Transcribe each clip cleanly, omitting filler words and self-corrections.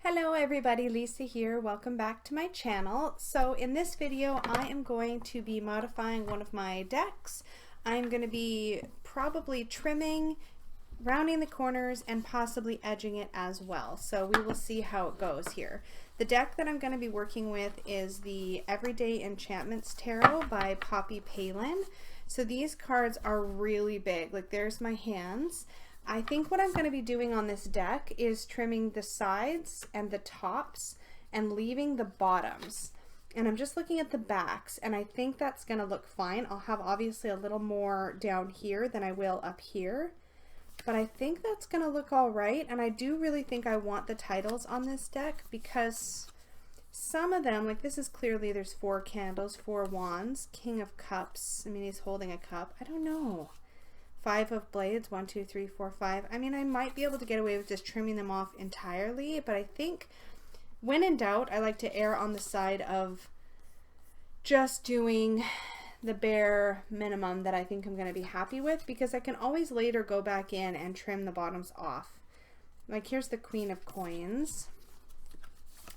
Hello everybody, Lisa here. Welcome back to my channel. So in this video I am going to be modifying one of my decks. I'm going to be probably trimming, rounding the corners, and possibly edging it as well. So we will see how it goes here. The deck that I'm going to be working with is the Everyday Enchantments Tarot by Poppy Palin. So these cards are really big. Like, there's my hands. I think what I'm going to be doing on this deck is trimming the sides and the tops and leaving the bottoms. And I'm just looking at the backs, and I think that's going to look fine. I'll have obviously a little more down here than I will up here, but I think that's going to look all right. And I do really think I want the titles on this deck because some of them, like this is clearly, there's 4 candles, 4 wands, King of Cups. I mean, he's holding a cup. I don't know. 5 of Blades, 1, 2, 3, 4, 5. I mean, I might be able to get away with just trimming them off entirely, but I think when in doubt, I like to err on the side of just doing the bare minimum that I think I'm going to be happy with, because I can always later go back in and trim the bottoms off. Like, here's the Queen of Coins,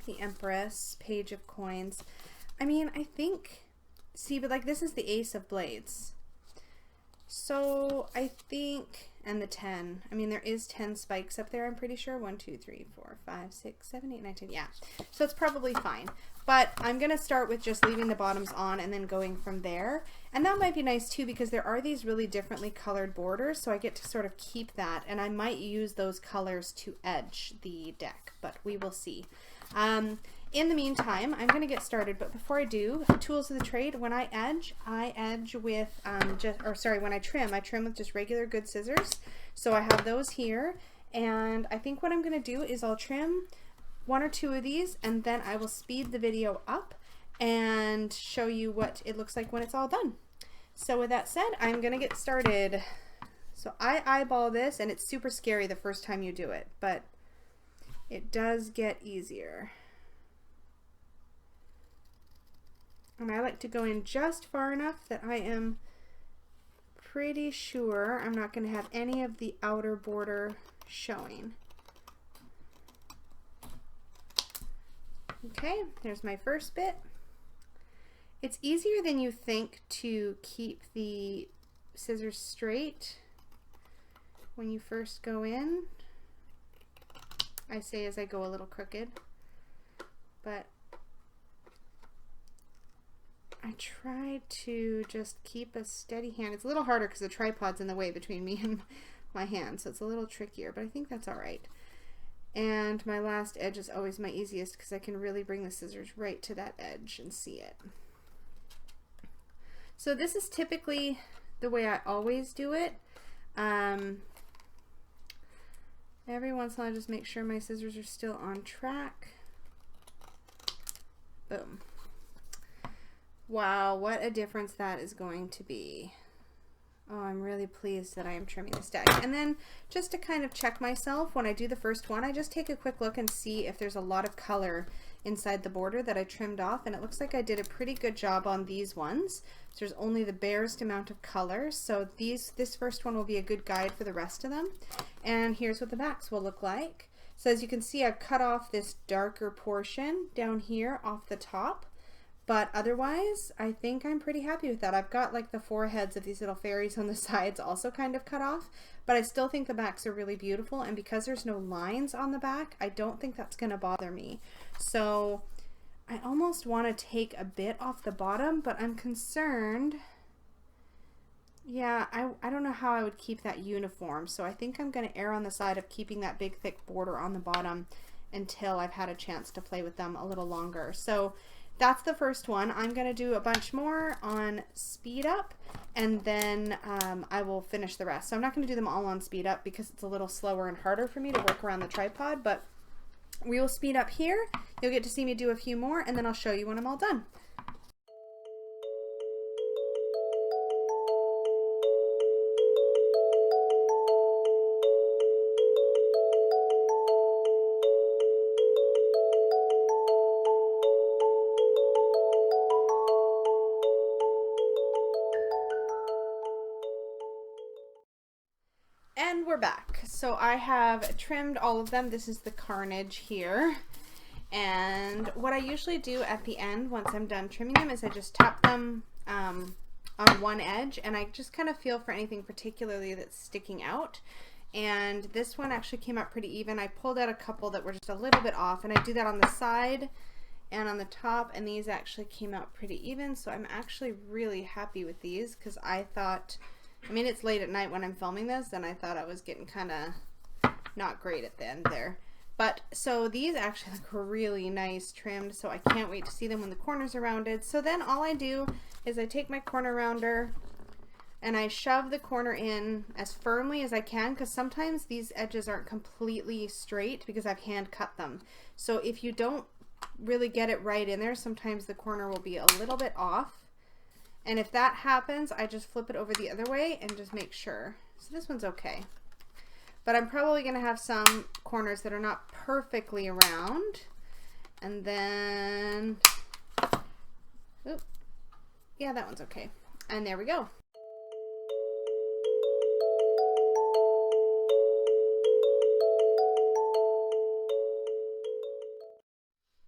the Empress, Page of Coins. I mean, I think, see, but like this is the Ace of Blades. So I think, and the 10, I mean, there is 10 spikes up there, I'm pretty sure. 1, 2, 3, 4, 5, 6, 7, 8, 9, 10. Yeah. So it's probably fine. But I'm going to start with just leaving the bottoms on and then going from there. And that might be nice too, because there are these really differently colored borders, so I get to sort of keep that, and I might use those colors to edge the deck, but we will see. In the meantime, I'm going to get started, but before I do, tools of the trade. When I edge with, when I trim with just regular good scissors. So I have those here, and I think what I'm going to do is I'll trim 1 or 2 of these, and then I will speed the video up and show you what it looks like when it's all done. So with that said, I'm going to get started. So I eyeball this, and it's super scary the first time you do it, but it does get easier. And I like to go in just far enough that I am pretty sure I'm not going to have any of the outer border showing. Okay, there's my first bit. It's easier than you think to keep the scissors straight when you first go in. I say as I go a little crooked, but I try to just keep a steady hand. It's a little harder because the tripod's in the way between me and my hand, so it's a little trickier, but I think that's all right. And my last edge is always my easiest because I can really bring the scissors right to that edge and see it. So this is typically the way I always do it. Every once in a while I just make sure my scissors are still on track. Boom. Wow, what a difference that is going to be. Oh, I'm really pleased that I am trimming this deck. And then just to kind of check myself, when I do the first one, I just take a quick look and see if there's a lot of color inside the border that I trimmed off, and it looks like I did a pretty good job on these ones. So there's only the barest amount of color, so this first one will be a good guide for the rest of them. And here's what the backs will look like. So as you can see, I've cut off this darker portion down here off the top. But otherwise, I think I'm pretty happy with that. I've got like the foreheads of these little fairies on the sides also kind of cut off, but I still think the backs are really beautiful, and because there's no lines on the back, I don't think that's going to bother me. So I almost want to take a bit off the bottom, but I'm concerned. Yeah, I don't know how I would keep that uniform, so I think I'm going to err on the side of keeping that big thick border on the bottom until I've had a chance to play with them a little longer. So that's the first one. I'm going to do a bunch more on speed up, and then I will finish the rest. So I'm not going to do them all on speed up because it's a little slower and harder for me to work around the tripod, but we will speed up here. You'll get to see me do a few more, and then I'll show you when I'm all done. And we're back. So so I have trimmed all of them. This is the Carnage here. And what I usually do at the end, once I'm done trimming them, is I just tap them on one edge, and I just kind of feel for anything particularly that's sticking out. And this one actually came out pretty even. I pulled out a couple that were just a little bit off, and I do that on the side and on the top, and these actually came out pretty even. So I'm actually really happy with these, because I thought, I mean, it's late at night when I'm filming this, and I thought I was getting kind of not great at the end there. But so these actually look really nice trimmed, so I can't wait to see them when the corners are rounded. So then all I do is I take my corner rounder and I shove the corner in as firmly as I can, because sometimes these edges aren't completely straight because I've hand cut them. So if you don't really get it right in there, sometimes the corner will be a little bit off. And if that happens, I just flip it over the other way and just make sure. So this one's okay. But I'm probably going to have some corners that are not perfectly round. And then, oop, yeah, that one's okay. And there we go.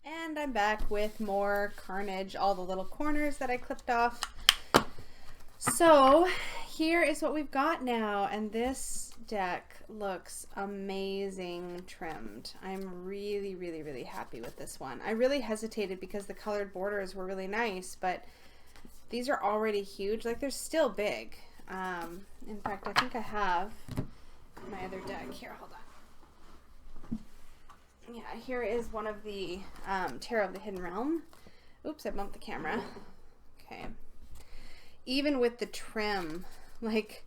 And I'm back with more Carnage, all the little corners that I clipped off. So here is what we've got now, and this deck looks amazing trimmed. I'm really, really, really happy with this one. I really hesitated because the colored borders were really nice, but these are already huge. Like, they're still big. In fact, I think I have my other deck here. Hold on. Yeah, here is one of the Tarot of the Hidden Realm. Oops, I bumped the camera. Okay. Even with the trim, like,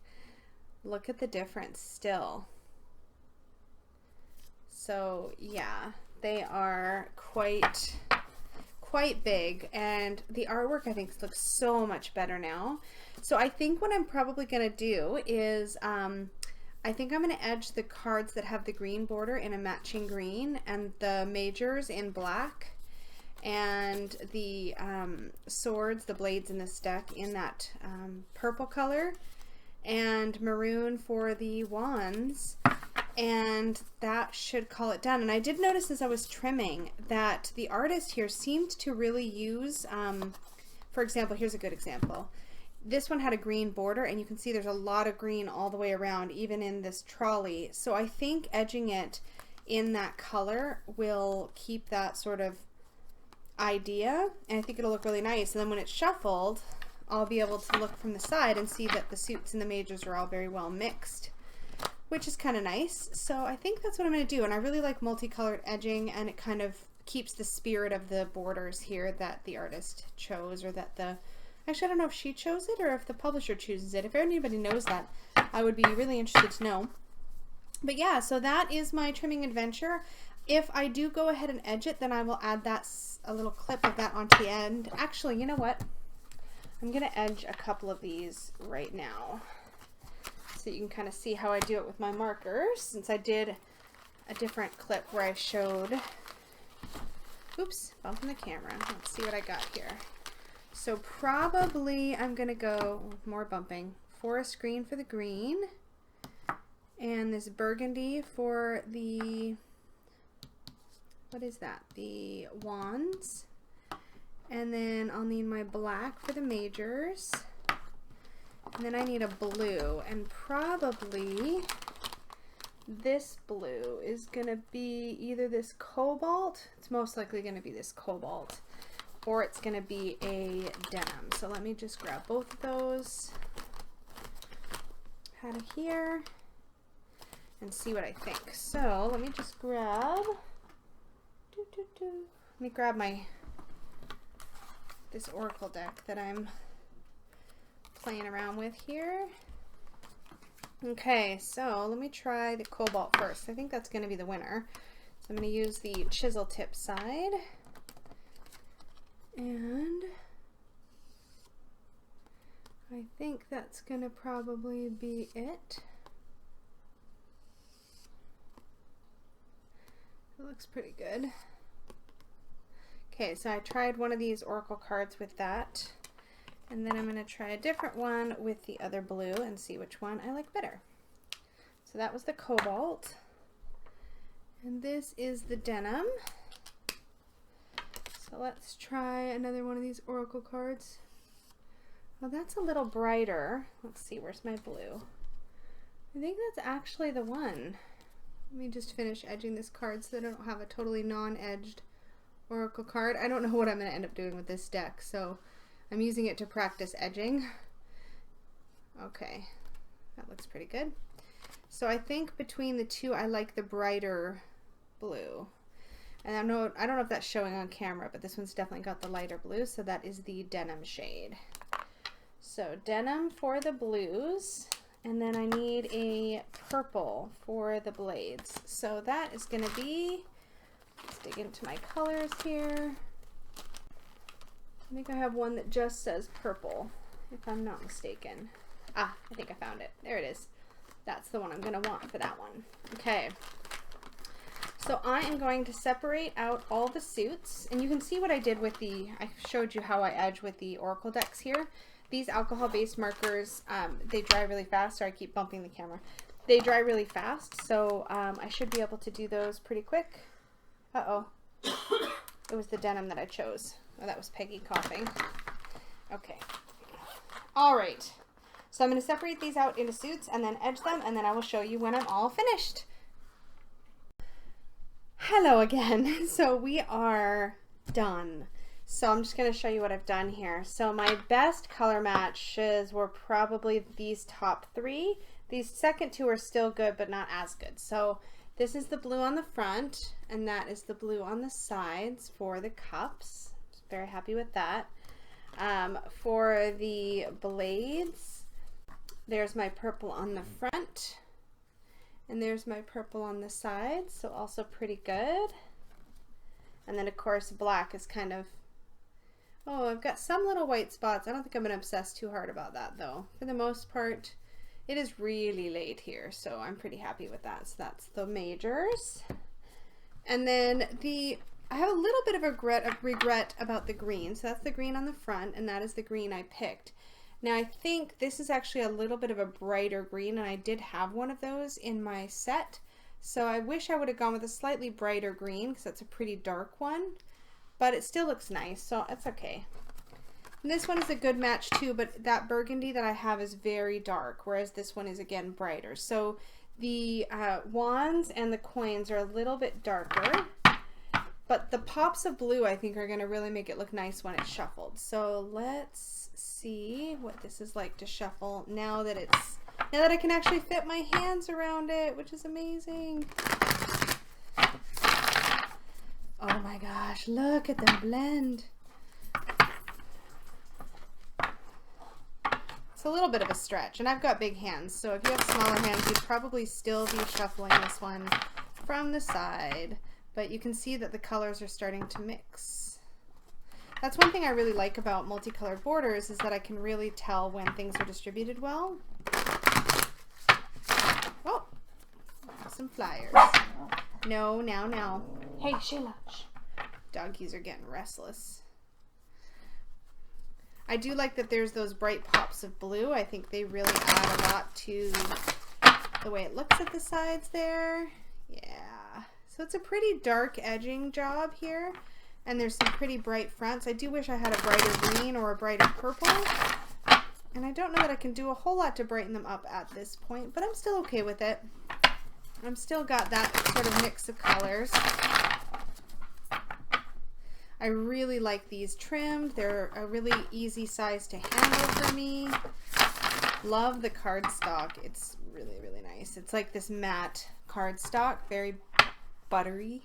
look at the difference still. So yeah, they are quite big, and the artwork I think looks so much better now. So I think what I'm probably gonna do is I think I'm gonna edge the cards that have the green border in a matching green, and the majors in black, and the swords, the blades in this deck, in that purple color, and maroon for the wands, and that should call it done. And I did notice as I was trimming that the artist here seemed to really use, for example, here's a good example. This one had a green border, and you can see there's a lot of green all the way around, even in this trolley. So I think edging it in that color will keep that sort of idea, and I think it'll look really nice. And then when it's shuffled, I'll be able to look from the side and see that the suits and the majors are all very well mixed, which is kind of nice. So I think that's what I'm going to do, and I really like multicolored edging, and it kind of keeps the spirit of the borders here that the artist chose, or that the, actually I don't know if she chose it or if the publisher chooses it. If anybody knows that, I would be really interested to know. But yeah, so that is my trimming adventure. If I do go ahead and edge it, then I will add that, a little clip of that onto the end. Actually, you know what? I'm going to edge a couple of these right now, so you can kind of see how I do it with my markers, since I did a different clip where I showed, oops, bumping the camera. Let's see what I got here. So probably I'm going to go with more bumping. Forest green for the green, and this burgundy for the, what is that? The wands. And then I'll need my black for the majors. And then I need a blue, and probably this blue is going to be either this cobalt, it's most likely going to be this cobalt, or it's going to be a denim. So let me just grab both of those out of here and see what I think. So let me just grab, let me grab my, this oracle deck that I'm playing around with here. Okay, so let me try the cobalt first. I think that's going to be the winner. So I'm going to use the chisel tip side, and I think that's going to probably be it. It looks pretty good. Okay, so I tried one of these oracle cards with that, and then I'm going to try a different one with the other blue and see which one I like better. So So that was the cobalt. And this is the denim. So let's try another one of these oracle cards. Well, that's a little brighter. Let's see, where's my blue? I think that's actually the one. Let me just finish edging this card so that I don't have a totally non-edged oracle card. I don't know what I'm going to end up doing with this deck, so I'm using it to practice edging. Okay, that looks pretty good. So I think between the two, I like the brighter blue. And I don't know if that's showing on camera, but this one's definitely got the lighter blue, so that is the denim shade. So denim for the blues, and then I need a purple for the blades. So that is going to be, let's dig into my colors here. I think I have one that just says purple, if I'm not mistaken. Ah, I think I found it. There it is. That's the one I'm going to want for that one. Okay. So I am going to separate out all the suits, and you can see what I did with I showed you how I edge with the oracle decks here. These alcohol-based markers, they dry really fast. Sorry, I keep bumping the camera. They dry really fast, so I should be able to do those pretty quick. Uh-oh. It was the denim that I chose. Oh, that was Peggy coughing. Okay. All right. So I'm going to separate these out into suits and then edge them, and then I will show you when I'm all finished. Hello again. So we are done. So I'm just going to show you what I've done here. So my best color matches were probably these top three. These second two are still good, but not as good. So this is the blue on the front, and that is the blue on the sides for the cups. Very happy with that. For the blades, there's my purple on the front, and there's my purple on the sides, so also pretty good. And then of course black is kind of, oh, I've got some little white spots. I don't think I'm going to obsess too hard about that though. For the most part, it is really late here, so I'm pretty happy with that. So that's the majors. And then I have a little bit of regret about the green. So that's the green on the front, and that is the green I picked. Now I think this is actually a little bit of a brighter green, and I did have one of those in my set. So I wish I would have gone with a slightly brighter green because that's a pretty dark one, but it still looks nice, so it's okay. And this one is a good match too, but that burgundy that I have is very dark, whereas this one is again brighter. So the wands and the coins are a little bit darker, but the pops of blue I think are going to really make it look nice when it's shuffled. So let's see what this is like to shuffle now that I can actually fit my hands around it, which is amazing. Oh my gosh, look at them blend. It's a little bit of a stretch, and I've got big hands, so if you have smaller hands, you'd probably still be shuffling this one from the side, but you can see that the colors are starting to mix. That's one thing I really like about multicolored borders, is that I can really tell when things are distributed well. Oh, some flyers. No, now. Hey, Sheila. Shh. Doggies are getting restless. I do like that there's those bright pops of blue. I think they really add a lot to the way it looks at the sides there. Yeah. So it's a pretty dark edging job here. And there's some pretty bright fronts. I do wish I had a brighter green or a brighter purple. And I don't know that I can do a whole lot to brighten them up at this point, but I'm still okay with it. I'm still got that sort of mix of colors. I really like these trimmed. They're a really easy size to handle for me. Love the cardstock. It's really, really nice. It's like this matte cardstock, very buttery.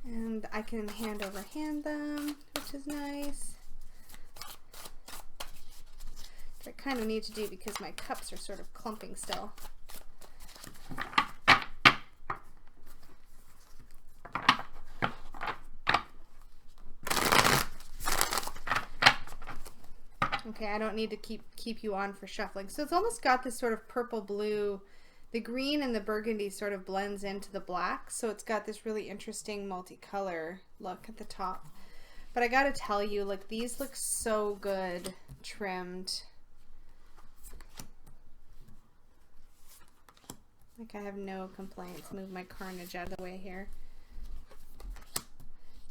And I can hand over hand them, which is nice. Which I kind of need to do because my cups are sort of clumping still. Okay, I don't need to keep you on for shuffling. So it's almost got this sort of purple blue. The green and the burgundy sort of blends into the black, so it's got this really interesting multicolor look at the top. But I gotta tell you, like, these look so good trimmed. Like, I have no complaints. Move my carnage out of the way here.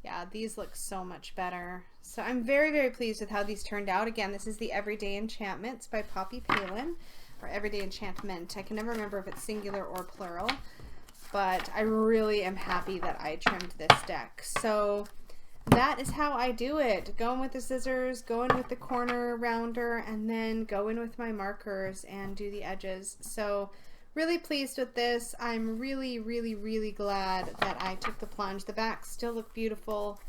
Yeah, these look so much better. So I'm very, very pleased with how these turned out. Again, this is the Everyday Enchantments by Poppy Palin, or Everyday Enchantment. I can never remember if it's singular or plural, but I really am happy that I trimmed this deck. So that is how I do it. Go in with the scissors, go in with the corner rounder, and then go in with my markers and do the edges. So really pleased with this. I'm really, really, really glad that I took the plunge. The backs still look beautiful.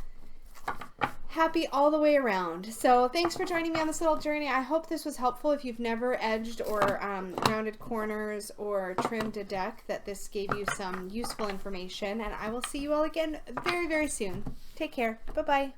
Happy all the way around. So thanks for joining me on this little journey. I hope this was helpful. If you've never edged or rounded corners or trimmed a deck, that this gave you some useful information. And I will see you all again very, very soon. Take care. Bye-bye.